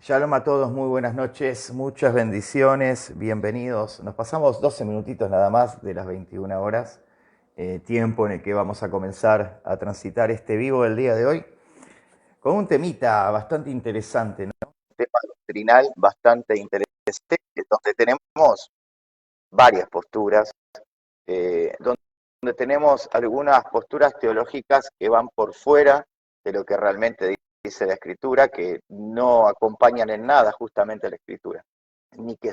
Shalom a todos, muy buenas noches, muchas bendiciones, bienvenidos. Nos pasamos 12 minutitos nada más de las 21 horas, tiempo en el que vamos a comenzar a transitar este vivo del día de hoy, con un temita bastante interesante, ¿no? Un tema doctrinal bastante interesante, donde tenemos varias posturas, donde tenemos algunas posturas teológicas que van por fuera de lo que realmente dice la Escritura, que no acompañan en nada justamente a la Escritura, ni que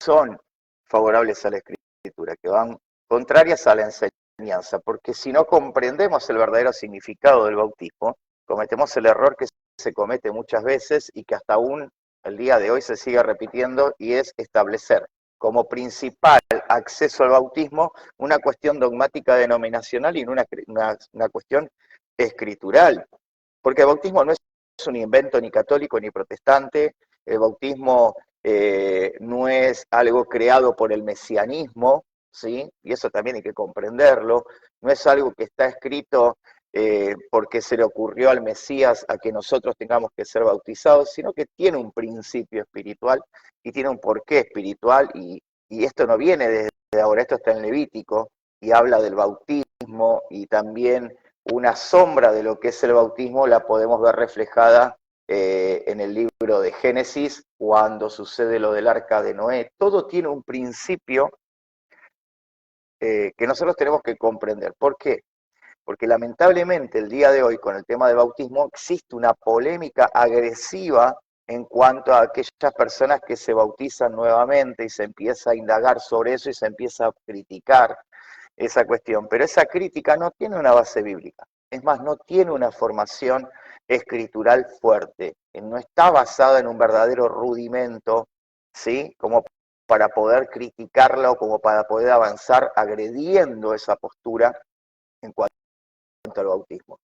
son favorables a la Escritura, que van contrarias a la enseñanza, porque si no comprendemos el verdadero significado del bautismo, cometemos el error que se comete muchas veces y que hasta aún el día de hoy se sigue repitiendo, y es establecer como principal acceso al bautismo una cuestión dogmática denominacional y no una cuestión escritural. Porque el bautismo no es un invento ni católico ni protestante, el bautismo no es algo creado por el mesianismo, ¿sí? Y eso también hay que comprenderlo, no es algo que está escrito porque se le ocurrió al Mesías a que nosotros tengamos que ser bautizados, sino que tiene un principio espiritual y tiene un porqué espiritual, y esto no viene desde ahora, esto está en Levítico y habla del bautismo, y también una sombra de lo que es el bautismo la podemos ver reflejada en el libro de Génesis, cuando sucede lo del arca de Noé. Todo tiene un principio que nosotros tenemos que comprender. ¿Por qué? Porque lamentablemente el día de hoy con el tema del bautismo existe una polémica agresiva en cuanto a aquellas personas que se bautizan nuevamente, y se empieza a indagar sobre eso y se empieza a criticar esa cuestión. Pero esa crítica no tiene una base bíblica. Es más, no tiene una formación escritural fuerte. No está basada en un verdadero rudimento, ¿sí? Como para poder criticarla o como para poder avanzar agrediendo esa postura en cuanto al bautismo.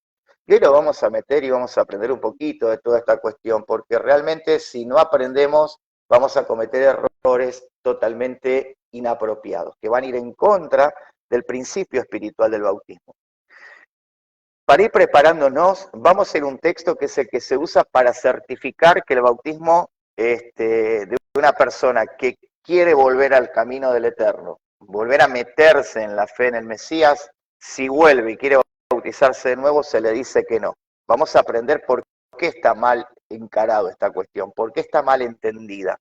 Y hoy lo vamos a meter y vamos a aprender un poquito de toda esta cuestión, porque realmente si no aprendemos vamos a cometer errores totalmente inapropiados, que van a ir en contra del principio espiritual del bautismo. Para ir preparándonos, vamos a ir a un texto que es el que se usa para certificar que el bautismo de una persona que quiere volver al camino del Eterno, volver a meterse en la fe en el Mesías, si vuelve y quiere bautizarse de nuevo, se le dice que no. Vamos a aprender por qué está mal encarado esta cuestión, por qué está mal entendida.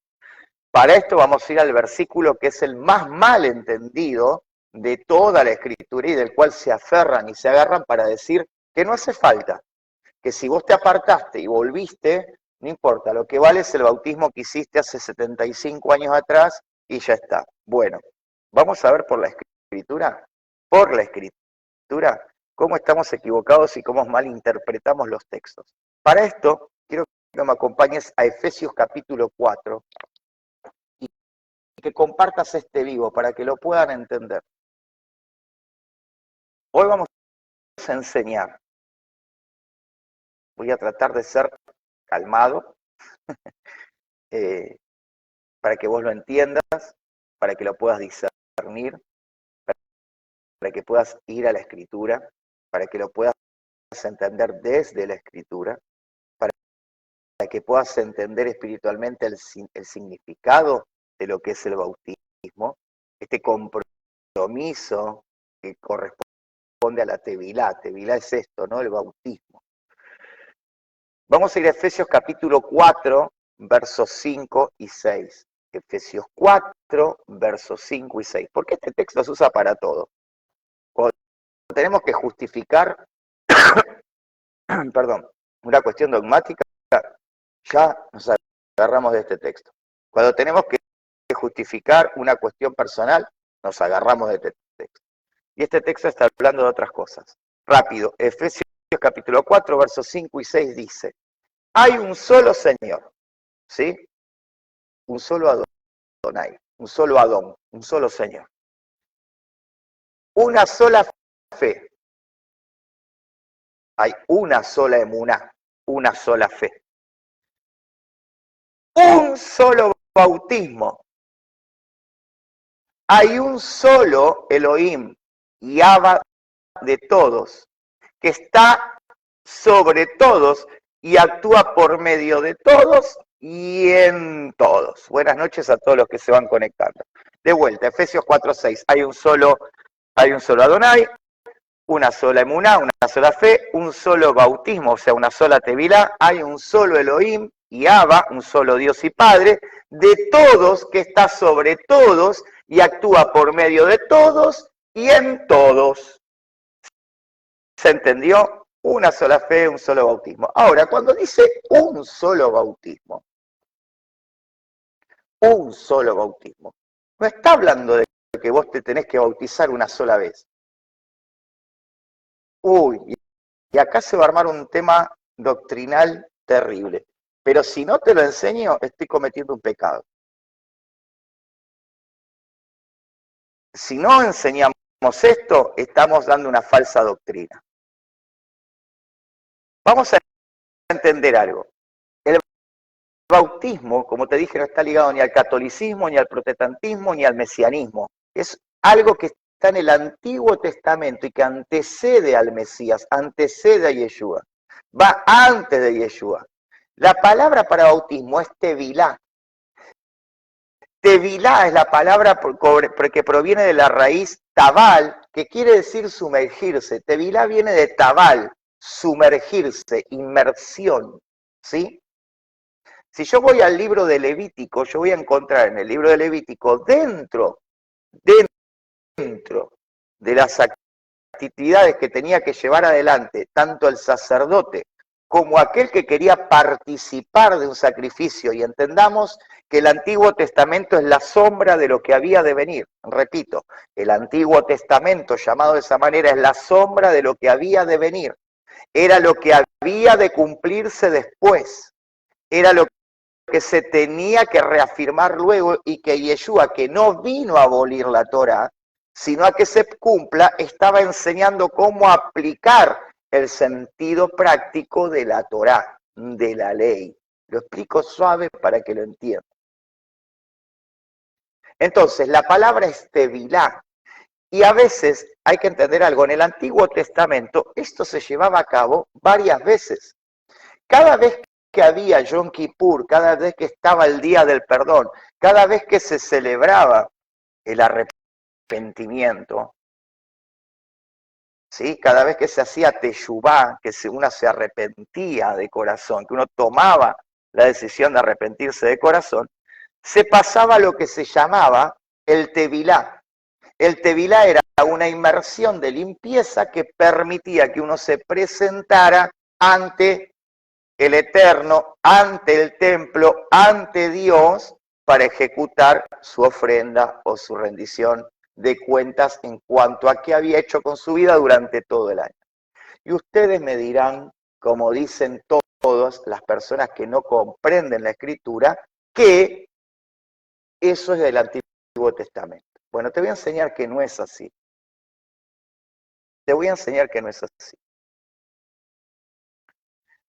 Para esto vamos a ir al versículo que es el más mal entendido de toda la Escritura y del cual se aferran y se agarran para decir que no hace falta, que si vos te apartaste y volviste, no importa, lo que vale es el bautismo que hiciste hace 75 años atrás y ya está. Bueno, vamos a ver por la Escritura, cómo estamos equivocados y cómo malinterpretamos los textos. Para esto, quiero que me acompañes a Efesios capítulo 4, y que compartas este vivo para que lo puedan entender. Hoy vamos a enseñar. Voy a tratar de ser calmado para que vos lo entiendas, para que lo puedas discernir, para que puedas ir a la Escritura, para que lo puedas entender desde la Escritura, para que puedas entender espiritualmente el significado de lo que es el bautismo, este compromiso que corresponde a la tevilá. Tevilá es esto, ¿no? El bautismo. Vamos a ir a Efesios capítulo 4, versos 5 y 6. Efesios 4, versos 5 y 6. Porque este texto se usa para todo. Cuando tenemos que justificar, perdón, una cuestión dogmática, ya nos agarramos de este texto. Cuando tenemos que justificar una cuestión personal, nos agarramos de este texto. Y este texto está hablando de otras cosas. Rápido, Efesios capítulo 4, versos 5 y 6 dice: hay un solo Señor, ¿sí? Un solo Adonai, un solo Adón, un solo Señor. Una sola fe. Hay una sola emuná, una sola fe. Un solo bautismo. Hay un solo Elohim y Abba de todos, que está sobre todos y actúa por medio de todos y en todos. Buenas noches a todos los que se van conectando. De vuelta, Efesios 4:6. Hay un solo Adonai, una sola emuná, una sola fe, un solo bautismo, o sea, una sola tevilá, hay un solo Elohim y Abba, un solo Dios y Padre, de todos, que está sobre todos y actúa por medio de todos y en todos. ¿Se entendió? Una sola fe, un solo bautismo. Ahora, cuando dice un solo bautismo, no está hablando de que vos te tenés que bautizar una sola vez. Uy, y acá se va a armar un tema doctrinal terrible. Pero si no te lo enseño, estoy cometiendo un pecado. Si no enseñamos esto, estamos dando una falsa doctrina. Vamos a entender algo. El bautismo, como te dije, no está ligado ni al catolicismo, ni al protestantismo, ni al mesianismo. Es algo que está en el Antiguo Testamento y que antecede al Mesías, antecede a Yeshua. Va antes de Yeshua. La palabra para bautismo es tevilá. Tevilá es la palabra que proviene de la raíz tabal, que quiere decir sumergirse. Tevilá viene de tabal, sumergirse, inmersión, ¿sí? Si yo voy al libro de Levítico, yo voy a encontrar en el libro de Levítico, dentro de las actividades que tenía que llevar adelante tanto el sacerdote como aquel que quería participar de un sacrificio, y entendamos que el Antiguo Testamento es la sombra de lo que había de venir. Repito, el Antiguo Testamento, llamado de esa manera, es la sombra de lo que había de venir. Era lo que había de cumplirse después. Era lo que se tenía que reafirmar luego, y que Yeshua, que no vino a abolir la Torá, sino a que se cumpla, estaba enseñando cómo aplicar el sentido práctico de la Torá, de la ley. Lo explico suave para que lo entiendan. Entonces, la palabra es tevilá, y a veces hay que entender algo. En el Antiguo Testamento esto se llevaba a cabo varias veces. Cada vez que había Yom Kippur, cada vez que estaba el Día del Perdón, cada vez que se celebraba el arrepentimiento, ¿sí? Cada vez que se hacía teshuvá, que uno se arrepentía de corazón, que uno tomaba la decisión de arrepentirse de corazón, se pasaba lo que se llamaba el tevilá. El tevilá era una inmersión de limpieza que permitía que uno se presentara ante el Eterno, ante el templo, ante Dios, para ejecutar su ofrenda o su rendición de cuentas en cuanto a qué había hecho con su vida durante todo el año. Y ustedes me dirán, como dicen todas las personas que no comprenden la Escritura, que eso es del Antiguo Testamento. Bueno, te voy a enseñar que no es así. Te voy a enseñar que no es así.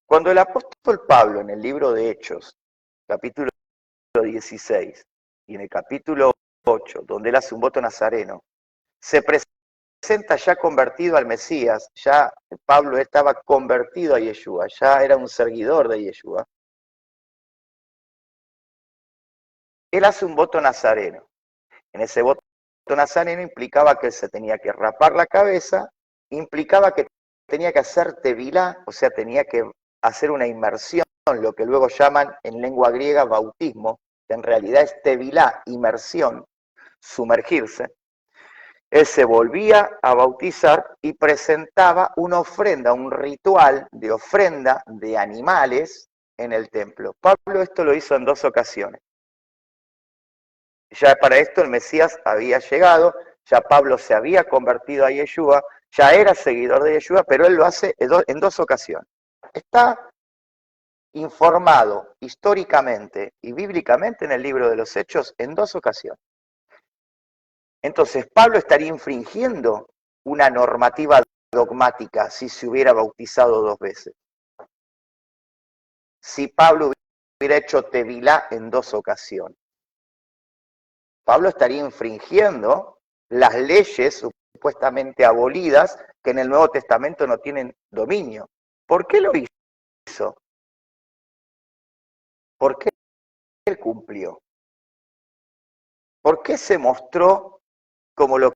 Cuando el apóstol Pablo, en el libro de Hechos, capítulo 16, y en el capítulo 8, donde él hace un voto nazareno, se presenta ya convertido al Mesías. Ya Pablo estaba convertido a Yeshua, ya era un seguidor de Yeshua. Él hace un voto nazareno. En ese voto nazareno implicaba que él se tenía que rapar la cabeza, implicaba que tenía que hacer tevilá, o sea, tenía que hacer una inmersión, lo que luego llaman en lengua griega bautismo, que en realidad es tevilá, inmersión, sumergirse. Él se volvía a bautizar y presentaba una ofrenda, un ritual de ofrenda de animales en el templo. Pablo esto lo hizo en 2 ocasiones. Ya para esto el Mesías había llegado, ya Pablo se había convertido a Yeshua, ya era seguidor de Yeshua, pero él lo hace en 2 ocasiones. Está informado históricamente y bíblicamente en el libro de los Hechos en 2 ocasiones. Entonces, Pablo estaría infringiendo una normativa dogmática si se hubiera bautizado 2 veces. Si Pablo hubiera hecho tevilá en 2 ocasiones. Pablo estaría infringiendo las leyes supuestamente abolidas que en el Nuevo Testamento no tienen dominio. ¿Por qué lo hizo? ¿Por qué él cumplió? ¿Por qué se mostró como lo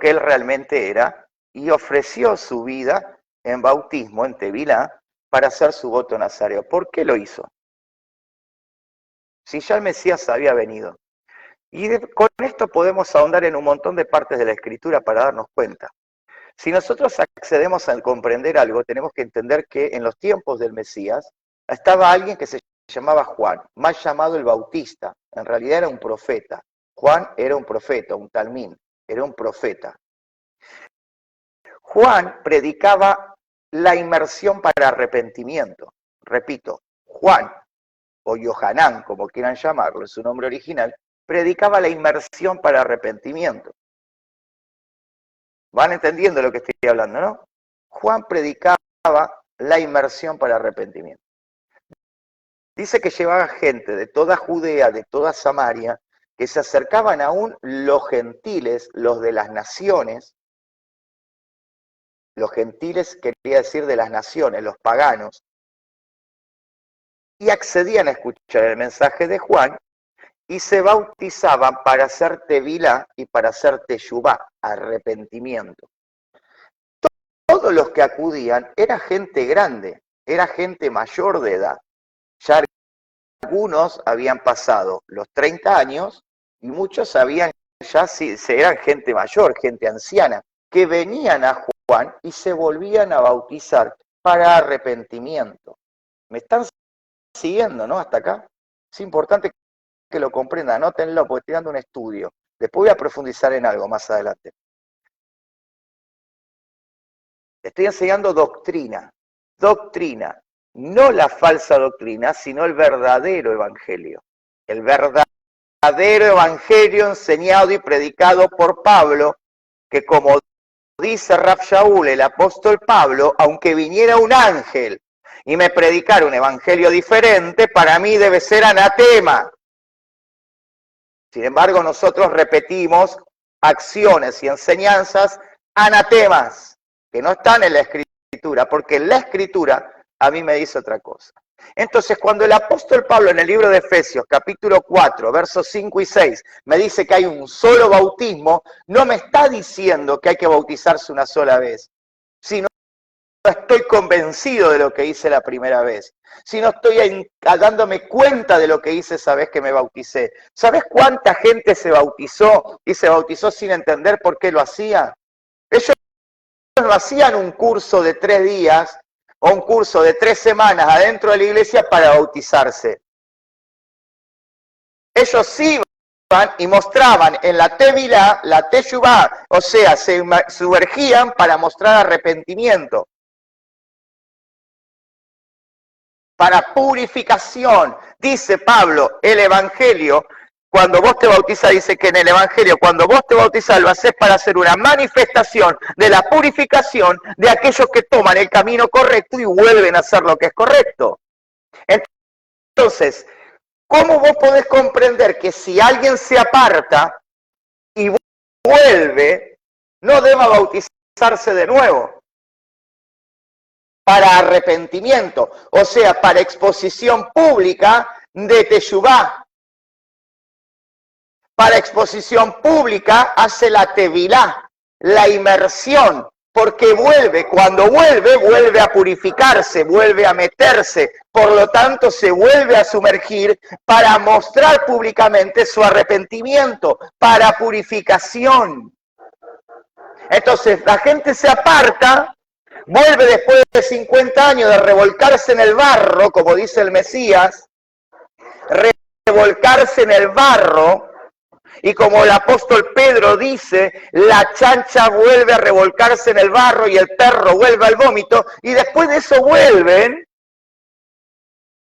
que él realmente era y ofreció su vida en bautismo, en Tevilá, para hacer su voto nazareo? ¿Por qué lo hizo? Si ya el Mesías había venido. Y con esto podemos ahondar en un montón de partes de la Escritura para darnos cuenta. Si nosotros accedemos a comprender algo, tenemos que entender que en los tiempos del Mesías estaba alguien que se llamaba Juan, más llamado el Bautista. En realidad era un profeta. Juan era un profeta, un talmín, era un profeta. Juan predicaba la inmersión para arrepentimiento. Repito, Juan, o Yohanan, como quieran llamarlo, en su nombre original, predicaba la inmersión para arrepentimiento. ¿Van entendiendo lo que estoy hablando, no? Juan predicaba la inmersión para arrepentimiento. Dice que llevaba gente de toda Judea, de toda Samaria, que se acercaban aún los gentiles, los de las naciones. Los gentiles quería decir de las naciones, los paganos, y accedían a escuchar el mensaje de Juan y se bautizaban para hacer tevilá y para hacer teshuvá, arrepentimiento. Todos los que acudían era gente grande, era gente mayor de edad. Ya algunos habían pasado los 30 años y muchos habían ya eran gente mayor, gente anciana, que venían a Juan y se volvían a bautizar para arrepentimiento. ¿Me están siguiendo, no? Hasta acá. Es importante que lo comprendan, anótenlo, porque estoy dando un estudio. Después voy a profundizar en algo más adelante. Estoy enseñando doctrina. Doctrina. No la falsa doctrina, sino el verdadero evangelio. El verdadero evangelio enseñado y predicado por Pablo, que como dice Rav Shaul, el apóstol Pablo, aunque viniera un ángel y me predicara un evangelio diferente, para mí debe ser anatema. Sin embargo, nosotros repetimos acciones y enseñanzas anatemas, que no están en la Escritura, porque en la Escritura a mí me dice otra cosa. Entonces, cuando el apóstol Pablo en el libro de Efesios, capítulo 4, versos 5 y 6, me dice que hay un solo bautismo, no me está diciendo que hay que bautizarse una sola vez, sino que estoy convencido de lo que hice la primera vez, sino estoy dándome cuenta de lo que hice esa vez que me bauticé. ¿Sabes cuánta gente se bautizó y se bautizó sin entender por qué lo hacía? Ellos no hacían un curso de 3 días o un curso de 3 semanas adentro de la iglesia para bautizarse. Ellos iban y mostraban en la tevilá, la teshuvá, o sea, se sumergían para mostrar arrepentimiento, para purificación. Dice Pablo, el evangelio, cuando vos te bautizás, dice que en el evangelio, cuando vos te bautizás, lo haces para hacer una manifestación de la purificación de aquellos que toman el camino correcto y vuelven a hacer lo que es correcto. Entonces, ¿cómo vos podés comprender que si alguien se aparta y vuelve, no deba bautizarse de nuevo? Para arrepentimiento, o sea, para exposición pública de teshuvá. Para exposición pública hace la tevilá, la inmersión, porque cuando vuelve a purificarse, vuelve a meterse, por lo tanto se vuelve a sumergir para mostrar públicamente su arrepentimiento, para purificación. Entonces la gente se aparta, vuelve después de 50 años de revolcarse en el barro, como dice el Mesías, revolcarse en el barro, y como el apóstol Pedro dice, la chancha vuelve a revolcarse en el barro y el perro vuelve al vómito, y después de eso vuelven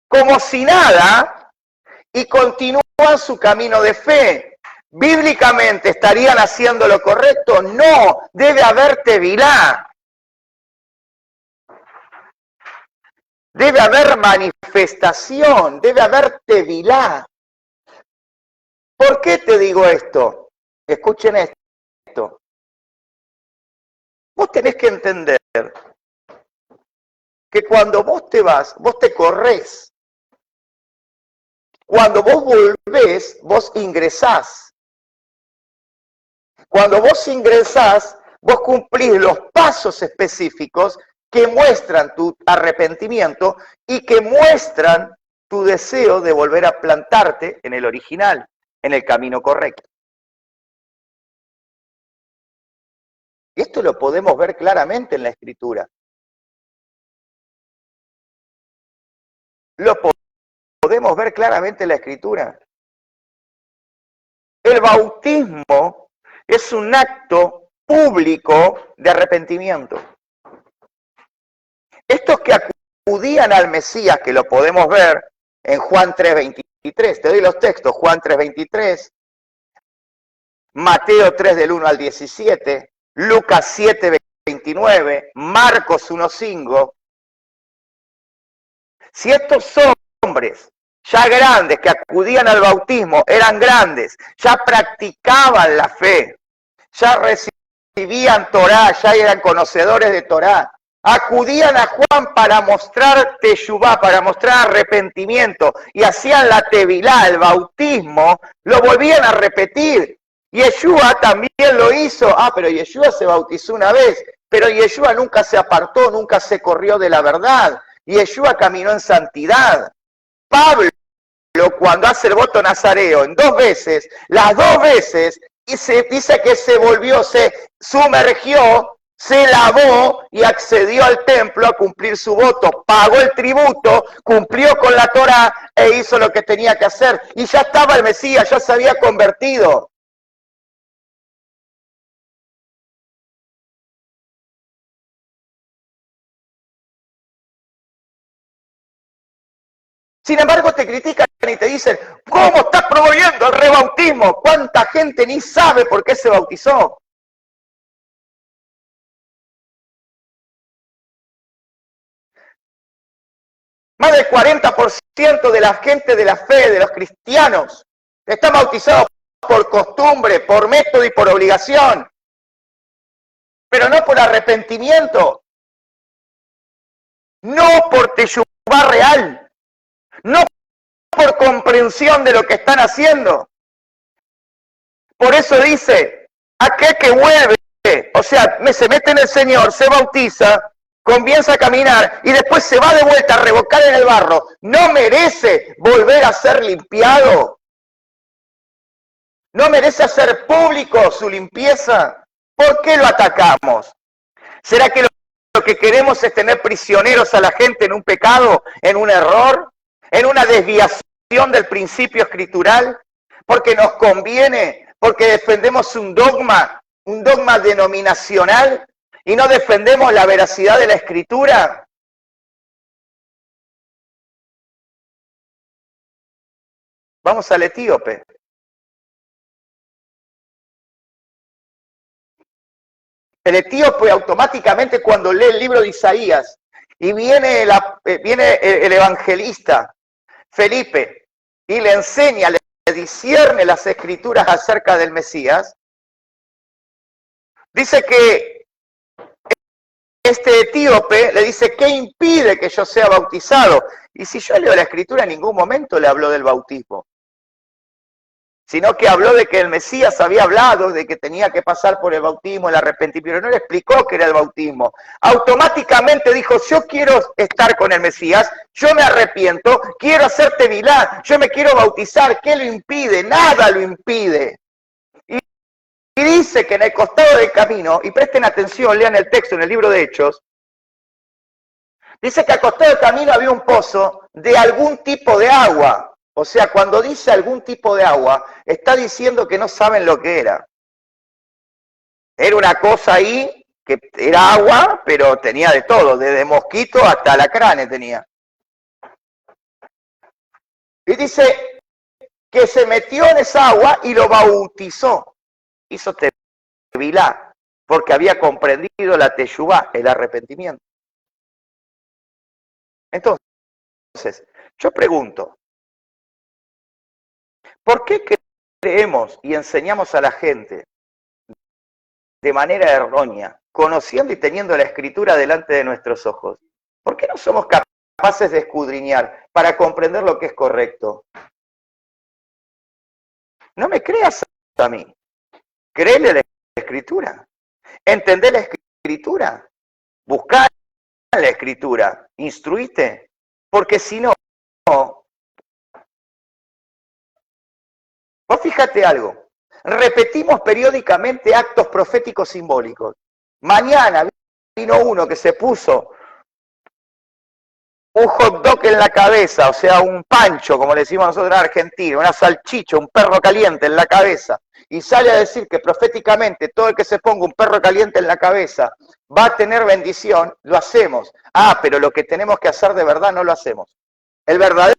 como si nada y continúan su camino de fe. ¿Bíblicamente estarían haciendo lo correcto? No, debe haber tevilá. Debe haber manifestación, debe haber tevilá. ¿Por qué te digo esto? Escuchen esto. Vos tenés que entender que cuando vos te vas, vos te corres. Cuando vos volvés, vos ingresás. Cuando vos ingresás, vos cumplís los pasos específicos que muestran tu arrepentimiento y que muestran tu deseo de volver a plantarte en el original, en el camino correcto. Y esto lo podemos ver claramente en la Escritura. Lo podemos ver claramente en la Escritura. El bautismo es un acto público de arrepentimiento. Estos que acudían al Mesías, que lo podemos ver en Juan 3:23, te doy los textos, Juan 3:23, Mateo 3 del 1 al 17, Lucas 7:29, Marcos 1:5. Si estos hombres ya grandes que acudían al bautismo eran grandes, ya practicaban la fe, ya recibían Torá, ya eran conocedores de Torá, acudían a Juan para mostrar teshuvá, para mostrar arrepentimiento, y hacían la tevilá, el bautismo, lo volvían a repetir. Yeshua también lo hizo. Pero Yeshua se bautizó una vez, pero Yeshua nunca se apartó, nunca se corrió de la verdad. Yeshua caminó en santidad. Pablo, cuando hace el voto nazareo en 2 veces, las 2 veces, dice que se volvió, se sumergió, se lavó y accedió al templo a cumplir su voto, pagó el tributo, cumplió con la Torá e hizo lo que tenía que hacer. Y ya estaba el Mesías, ya se había convertido. Sin embargo, te critican y te dicen, ¿cómo estás promoviendo el rebautismo? ¿Cuánta gente ni sabe por qué se bautizó? Más del 40% de la gente de la fe, de los cristianos, están bautizados por costumbre, por método y por obligación, pero no por arrepentimiento, no por teshuvá real, no por comprensión de lo que están haciendo. Por eso dice, aquel que vuelve, o sea, se mete en el Señor, se bautiza, comienza a caminar y después se va de vuelta a revocar en el barro, ¿no merece volver a ser limpiado? ¿No merece hacer público su limpieza? ¿Por qué lo atacamos? ¿Será que lo que queremos es tener prisioneros a la gente en un pecado, en un error, en una desviación del principio escritural? Porque nos conviene, porque defendemos un dogma denominacional y no defendemos la veracidad de la Escritura. Vamos al etíope. El etíope automáticamente cuando lee el libro de Isaías y viene el evangelista Felipe y le enseña, le discierne las escrituras acerca del Mesías, dice que este etíope le dice, ¿qué impide que yo sea bautizado? Y si yo leo la escritura, en ningún momento le habló del bautismo, sino que habló de que el Mesías había hablado, de que tenía que pasar por el bautismo, el arrepentimiento, pero no le explicó qué era el bautismo. Automáticamente dijo, yo quiero estar con el Mesías, yo me arrepiento, quiero hacer tevilá, yo me quiero bautizar, ¿qué lo impide? Nada lo impide. Y dice que en el costado del camino, y presten atención, lean el texto en el libro de Hechos, dice que al costado del camino había un pozo de algún tipo de agua. O sea, cuando dice algún tipo de agua, está diciendo que no saben lo que era. Era una cosa ahí que era agua, pero tenía de todo, desde mosquito hasta alacranes tenía. Y dice que se metió en esa agua y lo bautizó. Hizo tevilá, porque había comprendido la teshuvá, el arrepentimiento. Entonces, yo pregunto, ¿por qué creemos y enseñamos a la gente de manera errónea, conociendo y teniendo la Escritura delante de nuestros ojos? ¿Por qué no somos capaces de escudriñar para comprender lo que es correcto? No me creas a mí. Créele la Escritura. Entendé la Escritura. Buscá la Escritura. Instruite. Porque si no, vos fíjate algo. Repetimos periódicamente actos proféticos simbólicos. Mañana vino uno que se puso un hot dog en la cabeza, o sea, un pancho, como le decimos nosotros en Argentina, una salchicha, un perro caliente en la cabeza, y sale a decir que proféticamente todo el que se ponga un perro caliente en la cabeza va a tener bendición, lo hacemos. Ah, pero lo que tenemos que hacer de verdad no lo hacemos. El verdadero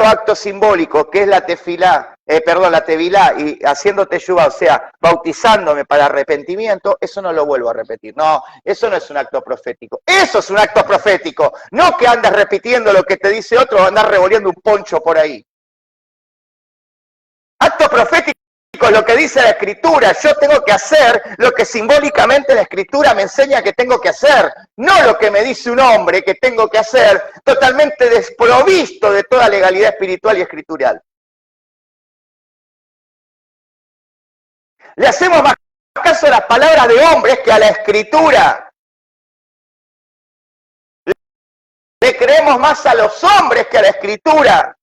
acto simbólico, que es la tefilá, la tevilá, y haciendo teshuvá, o sea, bautizándome para arrepentimiento, eso no lo vuelvo a repetir. No, eso no es un acto profético. Eso es un acto profético. No que andas repitiendo lo que te dice otro o andas revolviendo un poncho por ahí. Acto profético es lo que dice la Escritura. Yo tengo que hacer lo que simbólicamente la Escritura me enseña que tengo que hacer, no lo que me dice un hombre que tengo que hacer, totalmente desprovisto de toda legalidad espiritual y escritural. Le hacemos más caso a las palabras de hombres que a la Escritura. Le creemos más a los hombres que a la Escritura.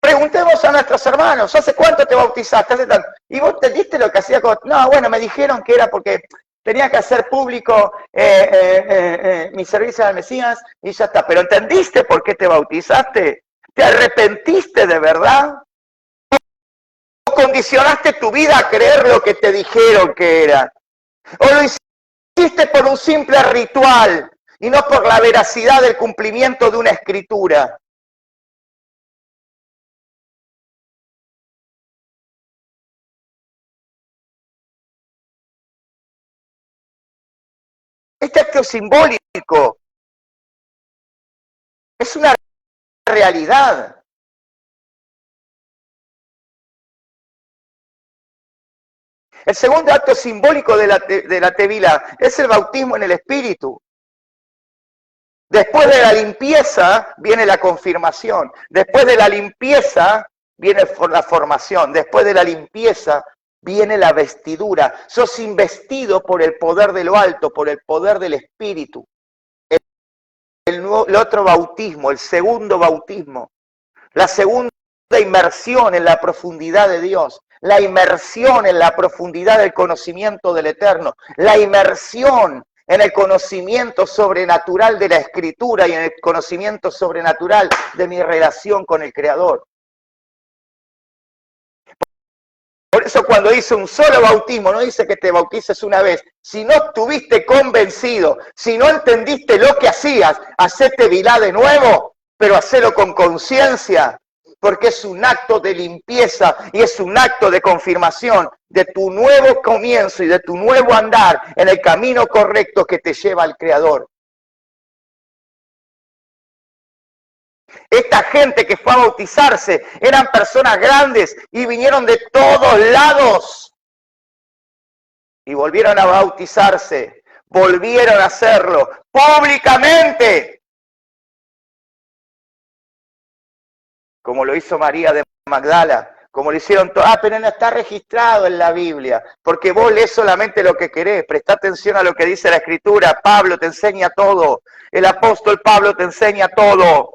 Preguntemos a nuestros hermanos, ¿hace cuánto te bautizaste? ¿Hace tanto? ¿Y vos te diste lo que hacía? No, bueno, me dijeron que era porque tenía que hacer público mi servicio al Mesías y ya está. ¿Pero entendiste por qué te bautizaste? ¿Te arrepentiste de verdad? ¿O condicionaste tu vida a creer lo que te dijeron que era? ¿O lo hiciste por un simple ritual y no por la veracidad del cumplimiento de una escritura? Este acto simbólico es una realidad. El segundo acto simbólico de la tevila es el bautismo en el Espíritu. Después de la limpieza viene la confirmación. Después de la limpieza viene la formación. Después de la limpieza viene la vestidura. Sos investido por el poder de lo alto, por el poder del Espíritu. El otro bautismo, el segundo bautismo, la segunda inmersión en la profundidad de Dios, la inmersión en la profundidad del conocimiento del Eterno, la inmersión en el conocimiento sobrenatural de la Escritura y en el conocimiento sobrenatural de mi relación con el Creador. Por eso cuando dice un solo bautismo, no dice que te bautices una vez. Si no estuviste convencido, si no entendiste lo que hacías, hacete vilá de nuevo, pero hacelo con conciencia, porque es un acto de limpieza y es un acto de confirmación de tu nuevo comienzo y de tu nuevo andar en el camino correcto que te lleva al Creador. Esta gente que fue a bautizarse eran personas grandes y vinieron de todos lados. Y volvieron a bautizarse, volvieron a hacerlo públicamente. Como lo hizo María de Magdala, como lo hicieron todos. Pero no está registrado en la Biblia, porque vos lees solamente lo que querés. Presta atención a lo que dice la Escritura. Pablo te enseña todo. El apóstol Pablo te enseña todo.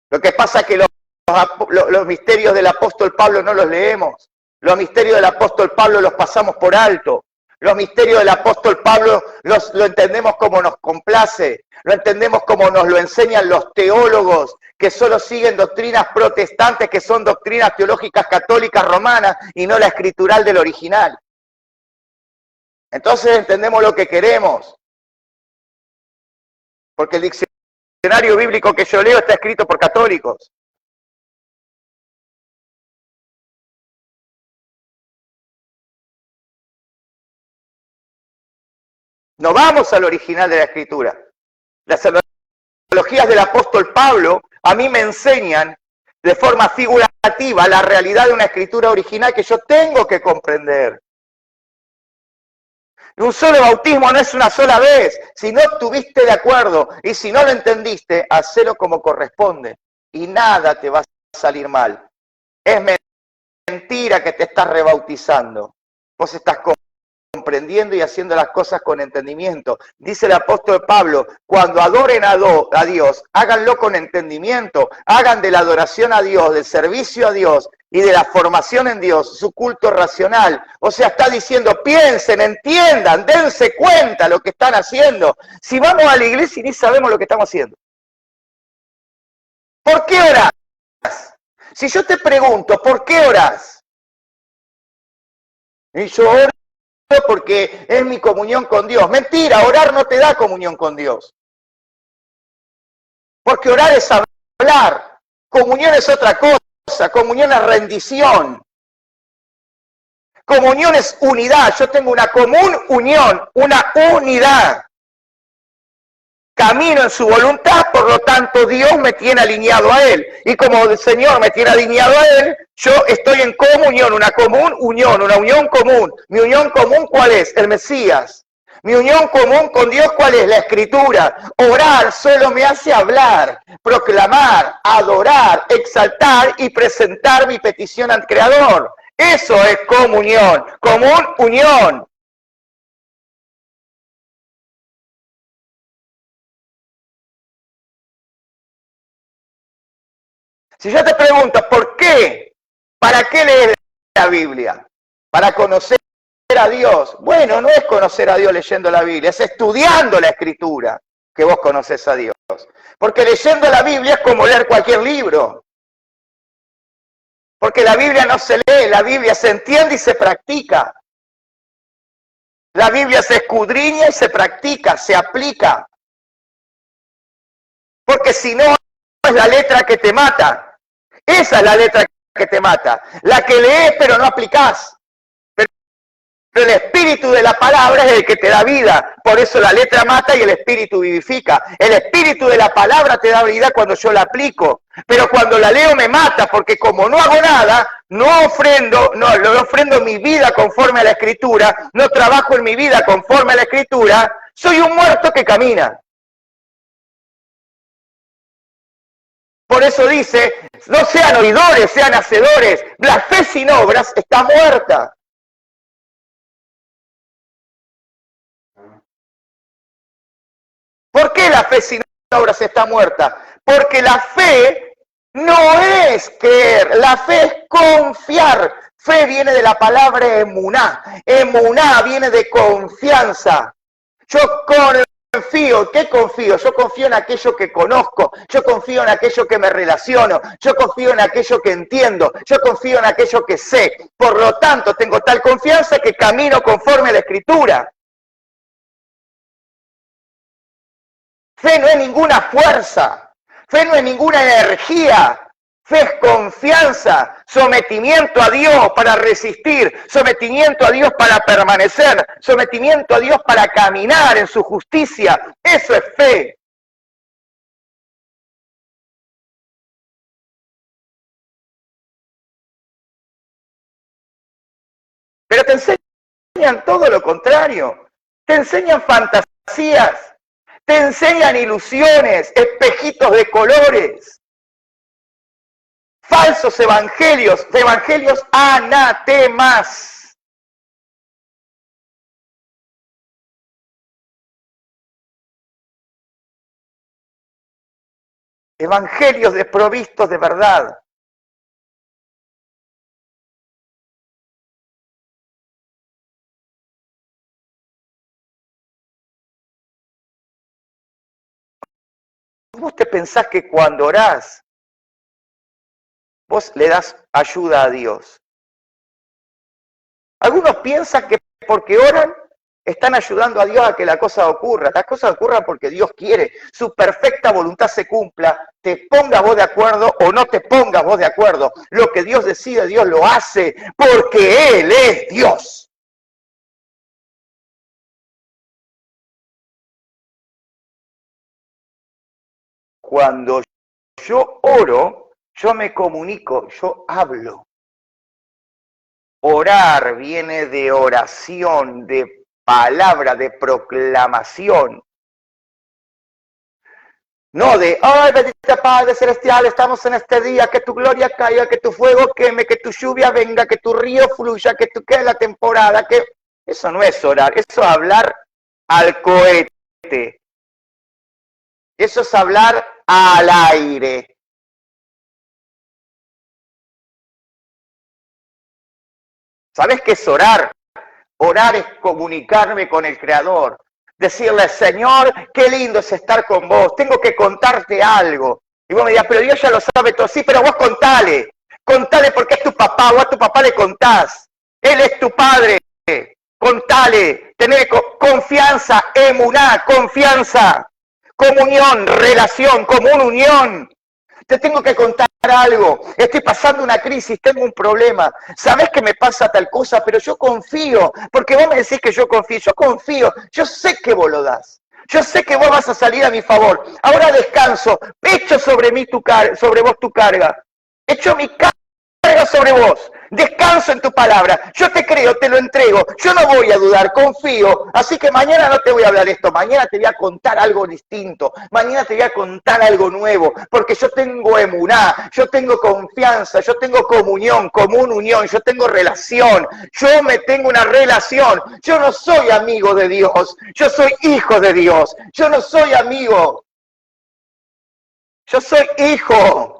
Lo que pasa es que los misterios del apóstol Pablo no los leemos. Los misterios del apóstol Pablo los pasamos por alto. Los misterios del apóstol Pablo lo entendemos como nos complace. Lo entendemos como nos lo enseñan los teólogos que solo siguen doctrinas protestantes, que son doctrinas teológicas católicas romanas y no la escritural del original. Entonces entendemos lo que queremos. Porque el diccionario bíblico que yo leo está escrito por católicos. No vamos al original de la Escritura. Las teologías del apóstol Pablo a mí me enseñan de forma figurativa la realidad de una escritura original que yo tengo que comprender. Un solo bautismo no es una sola vez. Si no estuviste de acuerdo y si no lo entendiste, hacelo como corresponde y nada te va a salir mal. Es mentira que te estás rebautizando. Vos estás comprendiendo y haciendo las cosas con entendimiento. Dice el apóstol Pablo, cuando adoren a Dios, háganlo con entendimiento, hagan de la adoración a Dios, del servicio a Dios y de la formación en Dios su culto racional. O sea, está diciendo, piensen, entiendan, dense cuenta lo que están haciendo. Si vamos a la iglesia y ni sabemos lo que estamos haciendo. ¿Por qué orás? Si yo te pregunto, ¿por qué orás? Y yo oro porque es mi comunión con Dios. Mentira, orar no te da comunión con Dios. Porque orar es hablar. Comunión es otra cosa. Comunión es rendición. Comunión es unidad. Yo tengo una común unión, una unidad. Camino en su voluntad, por lo tanto Dios me tiene alineado a Él. Y como el Señor me tiene alineado a Él, yo estoy en comunión, una común unión, una unión común. ¿Mi unión común cuál es? El Mesías. Mi unión común con Dios, ¿cuál es? La Escritura. Orar solo me hace hablar, proclamar, adorar, exaltar y presentar mi petición al Creador. Eso es comunión, común unión. Si yo te pregunto, ¿por qué? ¿Para qué lees la Biblia? ¿Para conocer a Dios? Bueno, no es conocer a Dios leyendo la Biblia, es estudiando la Escritura que vos conoces a Dios. Porque leyendo la Biblia es como leer cualquier libro. Porque la Biblia no se lee, la Biblia se entiende y se practica. La Biblia se escudriña y se practica, se aplica. Porque si no, es la letra que te mata. Esa es la letra que te mata. La que lees pero no aplicás. Pero el espíritu de la palabra es el que te da vida. Por eso la letra mata y el espíritu vivifica. El espíritu de la palabra te da vida cuando yo la aplico. Pero cuando la leo me mata, porque como no hago nada, no ofrendo mi vida conforme a la Escritura, no trabajo en mi vida conforme a la Escritura, soy un muerto que camina. Por eso dice, no sean oidores, sean hacedores. La fe sin obras está muerta. ¿Por qué la fe sin obras está muerta? Porque la fe no es creer, la fe es confiar. Fe viene de la palabra emuná. Emuná viene de confianza. Yo confío, ¿qué confío? Yo confío en aquello que conozco, yo confío en aquello que me relaciono, yo confío en aquello que entiendo, yo confío en aquello que sé. Por lo tanto, tengo tal confianza que camino conforme a la Escritura. Fe no es ninguna fuerza, fe no es ninguna energía. Fe es confianza, sometimiento a Dios para resistir, sometimiento a Dios para permanecer, sometimiento a Dios para caminar en su justicia. Eso es fe. Pero te enseñan todo lo contrario. Te enseñan fantasías, te enseñan ilusiones, espejitos de colores. Falsos evangelios, evangelios anatemas. Evangelios desprovistos de verdad. ¿Vos te pensás que cuando orás, vos le das ayuda a Dios? Algunos piensan que porque oran, están ayudando a Dios a que la cosa ocurra. Las cosas ocurran porque Dios quiere. Su perfecta voluntad se cumpla, te pongas vos de acuerdo o no te pongas vos de acuerdo. Lo que Dios decide, Dios lo hace, porque Él es Dios. Cuando yo oro, yo me comunico, yo hablo. Orar viene de oración, de palabra de proclamación. No de, ay, bendita Padre Celestial, estamos en este día, que tu gloria caiga, que tu fuego queme, que tu lluvia venga, que tu río fluya, que tu quede la temporada, que... Eso no es orar, eso es hablar al cohete. Eso es hablar al aire. ¿Sabes qué es orar? Orar es comunicarme con el Creador. Decirle, Señor, qué lindo es estar con vos. Tengo que contarte algo. Y vos me dirás, pero Dios ya lo sabe todo. Sí, pero vos contale. Contale porque es tu papá. Vos a tu papá le contás. Él es tu padre. Contale. Tener confianza, emuná, confianza. Comunión, relación, común unión. Te tengo que contar algo, estoy pasando una crisis, tengo un problema, sabés que me pasa tal cosa, pero yo confío, porque vos me decís que yo confío, yo sé que vos lo das, yo sé que vos vas a salir a mi favor, ahora descanso, echo sobre mí sobre vos tu carga, echo mi carga sobre vos, descanso en tu palabra, yo te creo, te lo entrego, yo no voy a dudar, confío, así que mañana no te voy a hablar esto, mañana te voy a contar algo distinto, mañana te voy a contar algo nuevo, porque yo tengo emuná, yo tengo confianza, yo tengo comunión, común unión, yo tengo relación, yo me tengo una relación, yo no soy amigo de Dios, yo soy hijo de Dios, yo no soy amigo, yo soy hijo.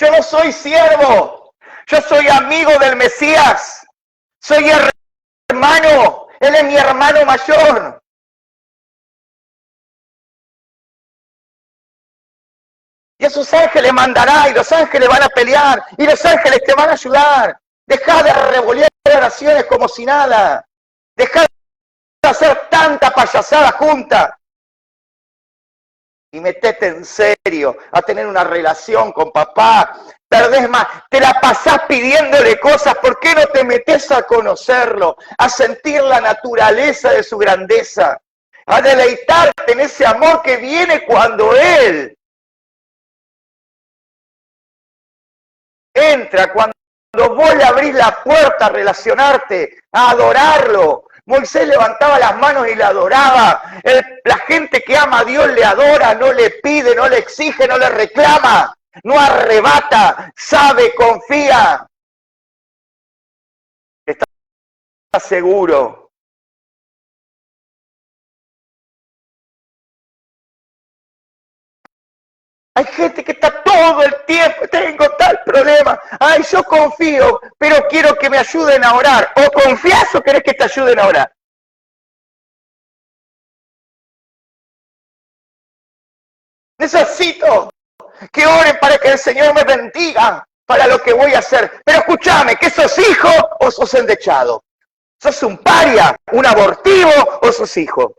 Yo no soy siervo, yo soy amigo del Mesías, soy hermano, Él es mi hermano mayor. Y a sus ángeles mandará, y los ángeles van a pelear, y los ángeles te van a ayudar. Dejá de revolear oraciones como si nada. Dejá de hacer tanta payasada junta. Y metete en serio a tener una relación con papá. Perdés más, te la pasás pidiéndole cosas, ¿por qué no te metes a conocerlo? A sentir la naturaleza de su grandeza, a deleitarte en ese amor que viene cuando Él entra, cuando vos le abrís la puerta a relacionarte, a adorarlo. Moisés levantaba las manos y le adoraba. La gente que ama a Dios le adora, no le pide, no le exige, no le reclama, no arrebata, sabe, confía. Está seguro. Hay gente que está todo el tiempo, tengo tal problema, ay, yo confío, pero quiero que me ayuden a orar. ¿O confías o querés que te ayuden a orar? Necesito que oren para que el Señor me bendiga para lo que voy a hacer. Pero escúchame, ¿que sos hijo o sos endechado? ¿Sos un paria, un abortivo o sos hijo?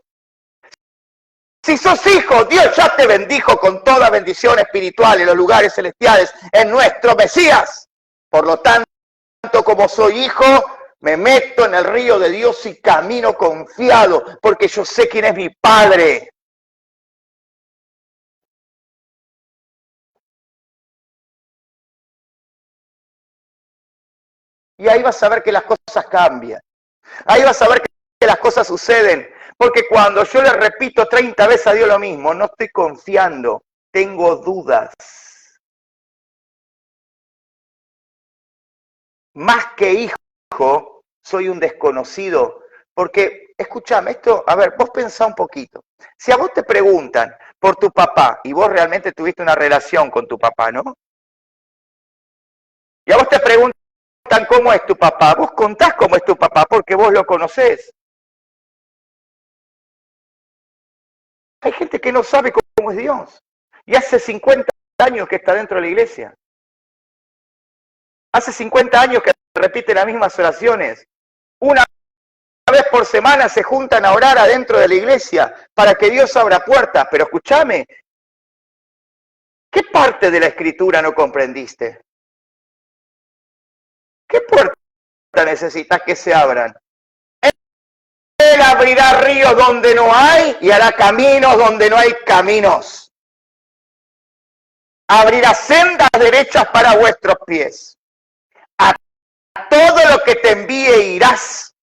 Si sos hijo, Dios ya te bendijo con toda bendición espiritual en los lugares celestiales, en nuestro Mesías. Por lo tanto, como soy hijo, me meto en el río de Dios y camino confiado, porque yo sé quién es mi Padre. Y ahí vas a ver que las cosas cambian. Ahí vas a ver que las cosas suceden. Porque cuando yo le repito 30 veces a Dios lo mismo, no estoy confiando, tengo dudas. Más que hijo, soy un desconocido. Porque, escúchame, esto, a ver, vos pensá un poquito. Si a vos te preguntan por tu papá, y vos realmente tuviste una relación con tu papá, ¿no? Y a vos te preguntan cómo es tu papá, vos contás cómo es tu papá porque vos lo conocés. Hay gente que no sabe cómo es Dios. Y hace 50 años que está dentro de la iglesia. Hace 50 años que repite las mismas oraciones. Una vez por semana se juntan a orar adentro de la iglesia para que Dios abra puertas. Pero escúchame, ¿qué parte de la escritura no comprendiste? ¿Qué puertas necesitas que se abran? Él abrirá ríos donde no hay y hará caminos donde no hay caminos. Abrirá sendas derechas para vuestros pies. todo lo que te envíe irás.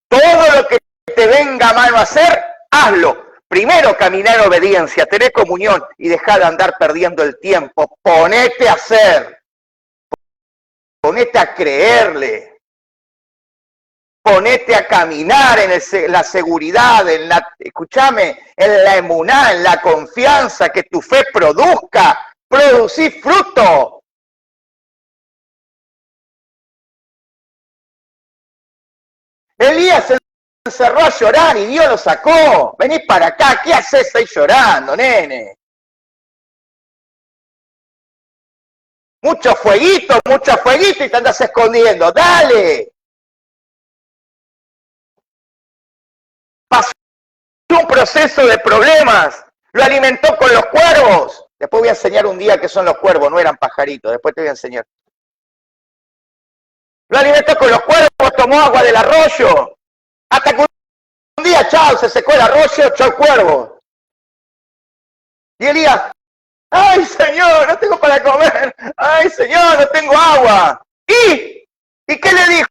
Todo lo que te venga a mano a hacer, hazlo. Primero caminar en obediencia, tener comunión y dejar de andar perdiendo el tiempo. Ponete a hacer. Ponete a creerle. Ponete a caminar en la seguridad, escúchame, en la emuná, en la confianza, que tu fe produzca, producir fruto. Elías se encerró a llorar y Dios lo sacó. Vení para acá, ¿qué haces ahí llorando, nene? Mucho fueguito y te andas escondiendo. ¡Dale! Pasó un proceso de problemas. Lo alimentó con los cuervos. Después voy a enseñar un día qué son los cuervos, no eran pajaritos. Después te voy a enseñar. Lo alimentó con los cuervos, tomó agua del arroyo. Hasta que un día, chao, se secó el arroyo, chao el cuervo. Y Elías, ¡ay, Señor, no tengo para comer! ¡Ay, Señor, no tengo agua! ¿Y qué le dijo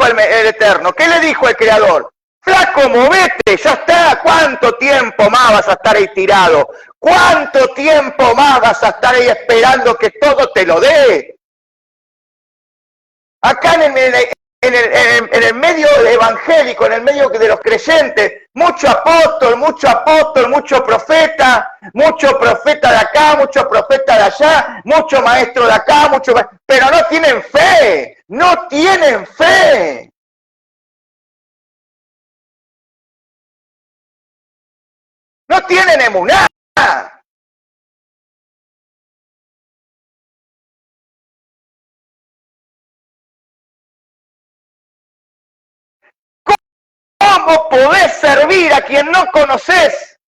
el Eterno? ¿Qué le dijo el Creador? Flaco, movete, ya está. ¿Cuánto tiempo más vas a estar ahí tirado? ¿Cuánto tiempo más vas a estar ahí esperando que todo te lo dé? Acá en el medio evangélico, en el medio de los creyentes, mucho apóstol, mucho profeta de acá, mucho profeta de allá, mucho maestro de acá, pero no tienen fe, no tienen fe. No tienen emuná. ¿Cómo podés servir a quien no conoces?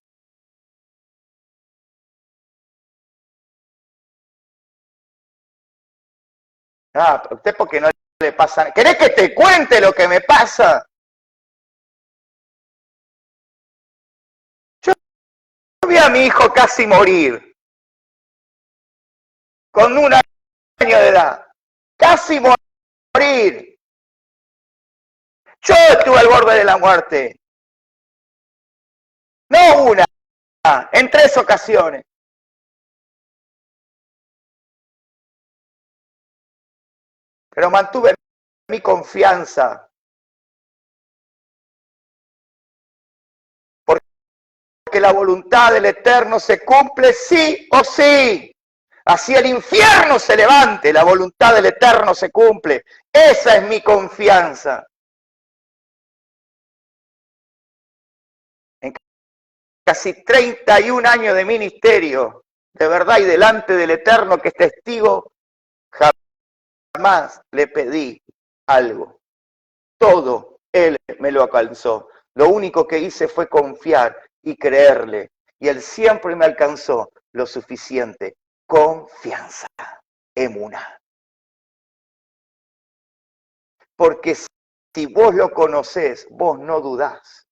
Ah, usted porque no le pasa. ¿Querés que te cuente lo que me pasa? Yo vi a mi hijo casi morir. Con 1 año de edad. Casi morir. Yo estuve al borde de la muerte. No una, en 3 ocasiones. Pero mantuve mi confianza. Porque la voluntad del Eterno se cumple sí o sí. Así el infierno se levante, la voluntad del Eterno se cumple. Esa es mi confianza. En casi 31 años de ministerio, de verdad y delante del Eterno que es testigo, jamás le pedí algo. Todo Él me lo alcanzó. Lo único que hice fue confiar y creerle. Y Él siempre me alcanzó lo suficiente. Confianza, emuná. Porque si vos lo conocés, vos no dudás.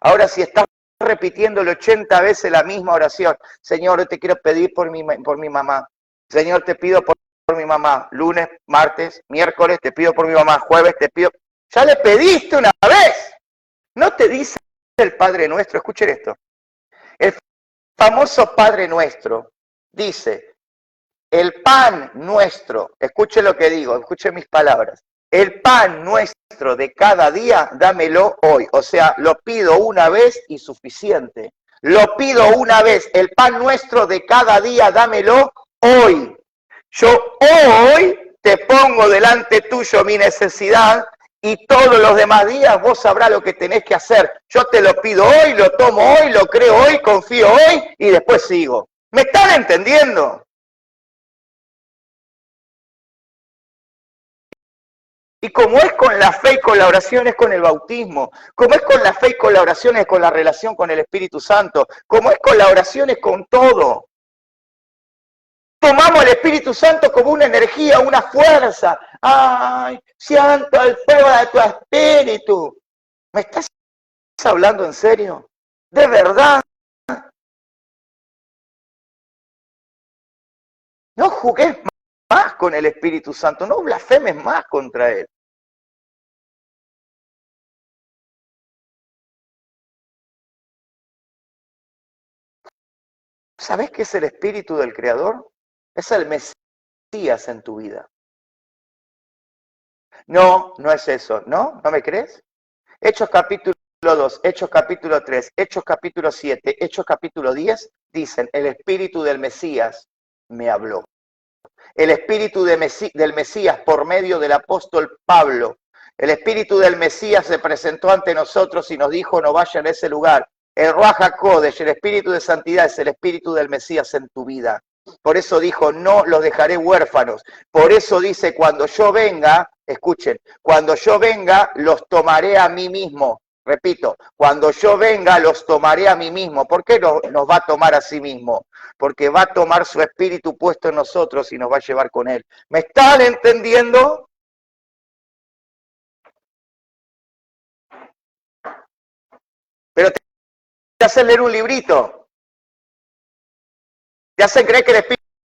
Ahora, si estás repitiéndole 80 veces la misma oración, Señor, yo te quiero pedir por mi mamá. Señor, te pido por mi mamá. Lunes, martes, miércoles, te pido por mi mamá. Jueves, te pido. Ya le pediste una vez. No te dice el Padre Nuestro. Escuchen esto. El famoso Padre Nuestro dice, el pan nuestro, escuche lo que digo, escuche mis palabras, el pan nuestro de cada día, dámelo hoy. O sea, lo pido una vez y suficiente. Lo pido una vez, el pan nuestro de cada día, dámelo hoy. Yo hoy te pongo delante tuyo mi necesidad y todos los demás días vos sabrás lo que tenés que hacer. Yo te lo pido hoy, lo tomo hoy, lo creo hoy, confío hoy y después sigo. ¿Me están entendiendo? Y como es con la fe y con la oración, es con el bautismo. Como es con la fe y con la oración, es con la relación con el Espíritu Santo. Como es con la oración, es con todo. Tomamos el Espíritu Santo como una energía, una fuerza. ¡Ay, siento el fuego de tu espíritu! ¿Me estás hablando en serio? ¿De verdad? No jugues más con el Espíritu Santo, no blasfemes más contra Él. ¿Sabés qué es el Espíritu del Creador? Es el Mesías en tu vida. No, no es eso, ¿no? ¿No me crees? Hechos capítulo 2, Hechos capítulo 3, Hechos capítulo 7, Hechos capítulo 10, dicen, el Espíritu del Mesías me habló. El Espíritu del Mesías por medio del apóstol Pablo. El Espíritu del Mesías se presentó ante nosotros y nos dijo, no vayan a ese lugar. El Ruach HaKodesh, el Espíritu de Santidad, es el Espíritu del Mesías en tu vida. Por eso dijo, no los dejaré huérfanos. Por eso dice, cuando yo venga, escuchen, cuando yo venga, los tomaré a mí mismo. Repito, cuando yo venga, los tomaré a mí mismo. ¿Por qué nos va a tomar a sí mismo? Porque va a tomar su espíritu puesto en nosotros y nos va a llevar con él. ¿Me están entendiendo? Pero te hacen leer un librito. Te hacen creer que el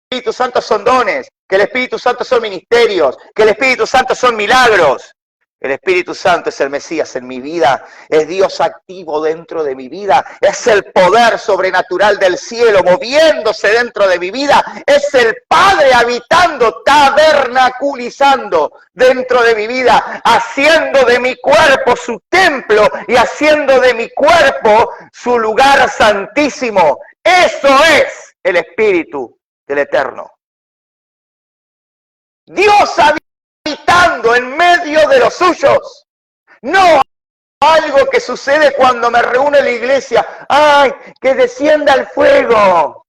Espíritu Santo son dones, que el Espíritu Santo son ministerios, que el Espíritu Santo son milagros. El Espíritu Santo es el Mesías en mi vida, es Dios activo dentro de mi vida, es el poder sobrenatural del cielo moviéndose dentro de mi vida, es el Padre habitando, tabernaculizando dentro de mi vida, haciendo de mi cuerpo su templo y haciendo de mi cuerpo su lugar santísimo. Eso es el Espíritu del Eterno. Dios habitando en medio de los suyos. No algo que sucede cuando me reúne la iglesia. ¡Ay, que descienda el fuego!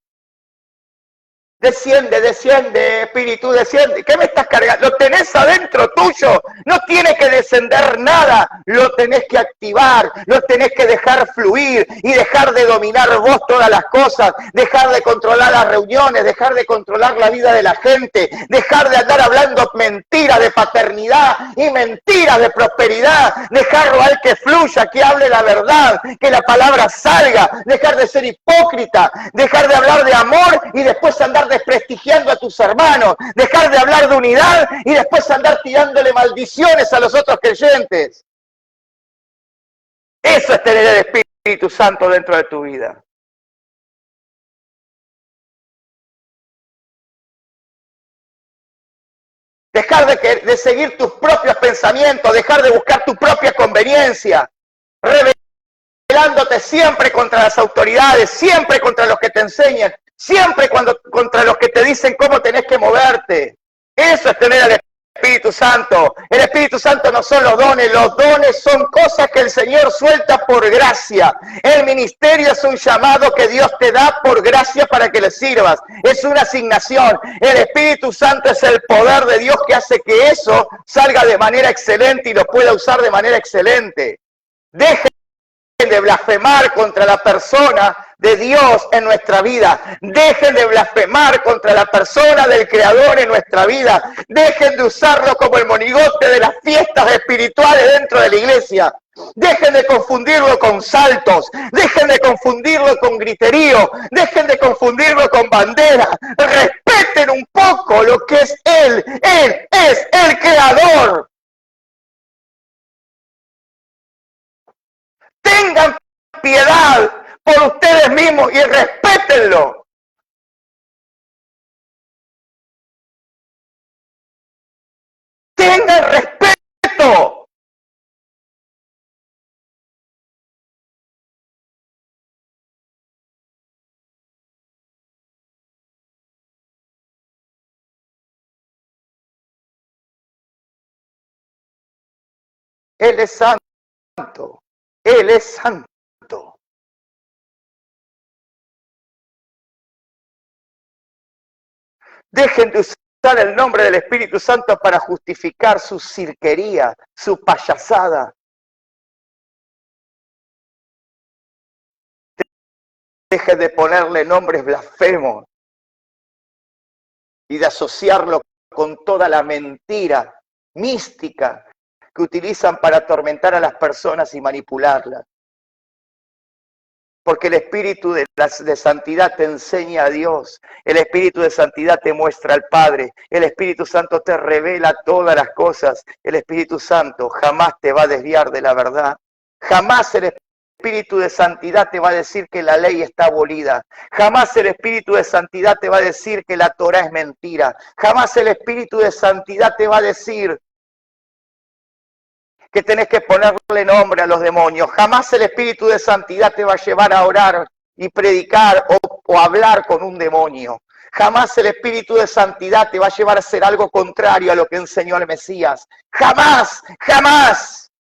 Desciende, desciende, espíritu, desciende. ¿Qué me estás cargando? Lo tenés adentro tuyo. No tiene que descender nada. Lo tenés que activar. Lo tenés que dejar fluir y dejar de dominar vos todas las cosas. Dejar de controlar las reuniones. Dejar de controlar la vida de la gente. Dejar de andar hablando mentiras de paternidad y mentiras de prosperidad. Dejarlo al que fluya, que hable la verdad, que la palabra salga. Dejar de ser hipócrita. Dejar de hablar de amor y después andar desprestigiando a tus hermanos, dejar de hablar de unidad y después andar tirándole maldiciones a los otros creyentes. Eso es tener el Espíritu Santo dentro de tu vida. Dejar de seguir tus propios pensamientos, dejar de buscar tu propia conveniencia, rebelándote siempre contra las autoridades, siempre contra los que te enseñan, siempre contra los que te dicen cómo tenés que moverte. Eso es tener al Espíritu Santo. El Espíritu Santo no son los dones son cosas que el Señor suelta por gracia. El ministerio es un llamado que Dios te da por gracia para que le sirvas. Es una asignación. El Espíritu Santo es el poder de Dios que hace que eso salga de manera excelente y lo pueda usar de manera excelente. Dejen de blasfemar contra la persona de Dios en nuestra vida. Dejen de blasfemar contra la persona del Creador en nuestra vida. Dejen de usarlo como el monigote de las fiestas espirituales dentro de la iglesia. Dejen de confundirlo con saltos. Dejen de confundirlo con griterío. Dejen de confundirlo con bandera. Respeten un poco lo que es Él. Él es el Creador. Tengan piedad por ustedes mismos y respétenlo. Tengan respeto. Él es santo. Él es santo. Dejen de usar el nombre del Espíritu Santo para justificar su cirquería, su payasada. Dejen de ponerle nombres blasfemos y de asociarlo con toda la mentira mística que utilizan para atormentar a las personas y manipularlas. Porque el Espíritu de santidad te enseña a Dios. El Espíritu de santidad te muestra al Padre. El Espíritu Santo te revela todas las cosas. El Espíritu Santo jamás te va a desviar de la verdad. Jamás el Espíritu de santidad te va a decir que la ley está abolida. Jamás el Espíritu de santidad te va a decir que la Torá es mentira. Jamás el Espíritu de santidad te va a decir que tenés que ponerle nombre a los demonios. Jamás el Espíritu de santidad te va a llevar a orar y predicar o hablar con un demonio. Jamás el Espíritu de santidad te va a llevar a hacer algo contrario a lo que enseñó el Mesías. Jamás, jamás.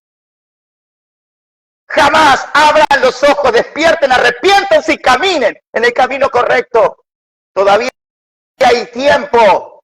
Jamás abran los ojos, despierten, arrepiéntense y caminen en el camino correcto. Todavía hay tiempo.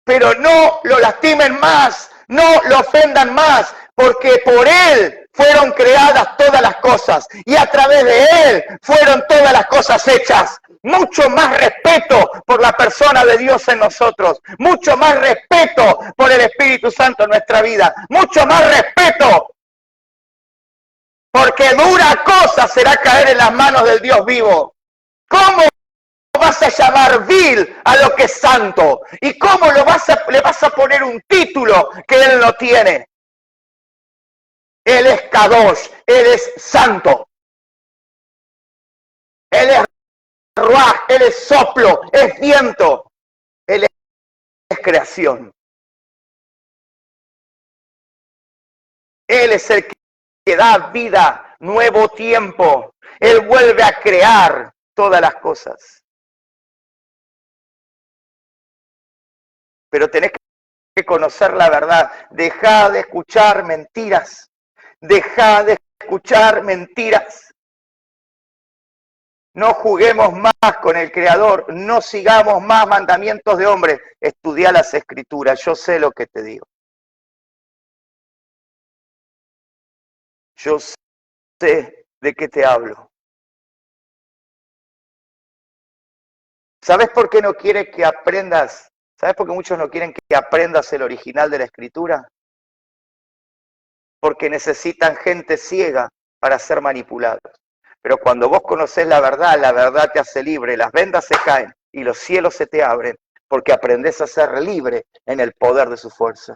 Pero no lo lastimen más, no lo ofendan más, porque por Él fueron creadas todas las cosas y a través de Él fueron todas las cosas hechas. Mucho más respeto por la persona de Dios en nosotros, mucho más respeto por el Espíritu Santo en nuestra vida, mucho más respeto, porque dura cosa será caer en las manos del Dios vivo. ¿Cómo vas a llamar vil a lo que es santo? ¿Y cómo le vas a poner un título que Él no tiene? Él es Kadosh, Él es santo. Él es Ruach, Él es soplo, es viento. Él es creación. Él es el que da vida, nuevo tiempo. Él vuelve a crear todas las cosas. Pero tenés que conocer la verdad. Dejá de escuchar mentiras. Dejá de escuchar mentiras. No juguemos más con el Creador. No sigamos más mandamientos de hombres. Estudia las Escrituras. Yo sé lo que te digo. Yo sé de qué te hablo. ¿Sabes por qué no quiere que aprendas? ¿Sabes por qué muchos no quieren que aprendas el original de la Escritura? Porque necesitan gente ciega para ser manipulados. Pero cuando vos conocés la verdad te hace libre, las vendas se caen y los cielos se te abren, porque aprendés a ser libre en el poder de su fuerza.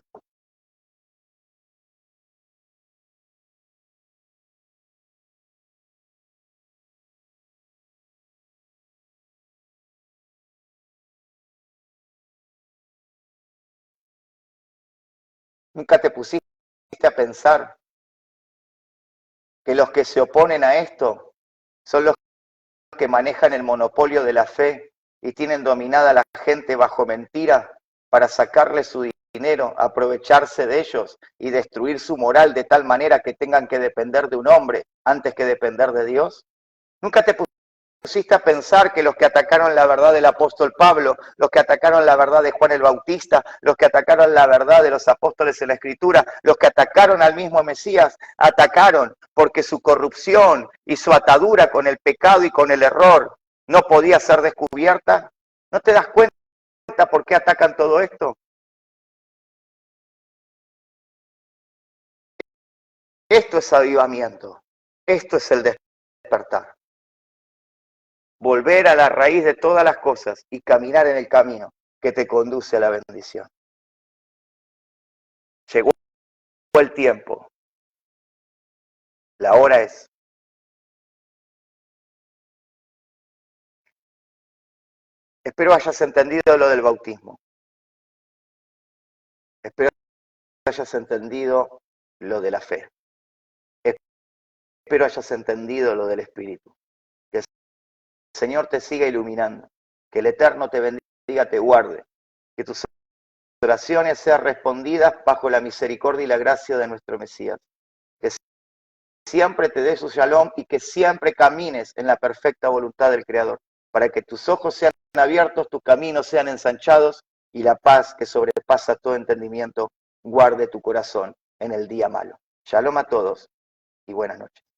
¿Nunca te pusiste a pensar que los que se oponen a esto son los que manejan el monopolio de la fe y tienen dominada a la gente bajo mentira para sacarle su dinero, aprovecharse de ellos y destruir su moral de tal manera que tengan que depender de un hombre antes que depender de Dios? ¿Nunca te pusiste a pensar que los que atacaron la verdad del apóstol Pablo, los que atacaron la verdad de Juan el Bautista, los que atacaron la verdad de los apóstoles en la Escritura, los que atacaron al mismo Mesías, atacaron porque su corrupción y su atadura con el pecado y con el error no podía ser descubierta? ¿No te das cuenta por qué atacan todo esto? Esto es avivamiento, esto es el despertar. Volver a la raíz de todas las cosas y caminar en el camino que te conduce a la bendición. Llegó el tiempo. La hora es. Espero hayas entendido lo del bautismo. Espero hayas entendido lo de la fe. Espero hayas entendido lo del Espíritu. Que el Señor te siga iluminando. Que el Eterno te bendiga, te guarde. Que tus oraciones sean respondidas bajo la misericordia y la gracia de nuestro Mesías. Que siempre te dé su shalom y que siempre camines en la perfecta voluntad del Creador, para que tus ojos sean abiertos, tus caminos sean ensanchados y la paz que sobrepasa todo entendimiento guarde tu corazón en el día malo. Shalom a todos y buenas noches.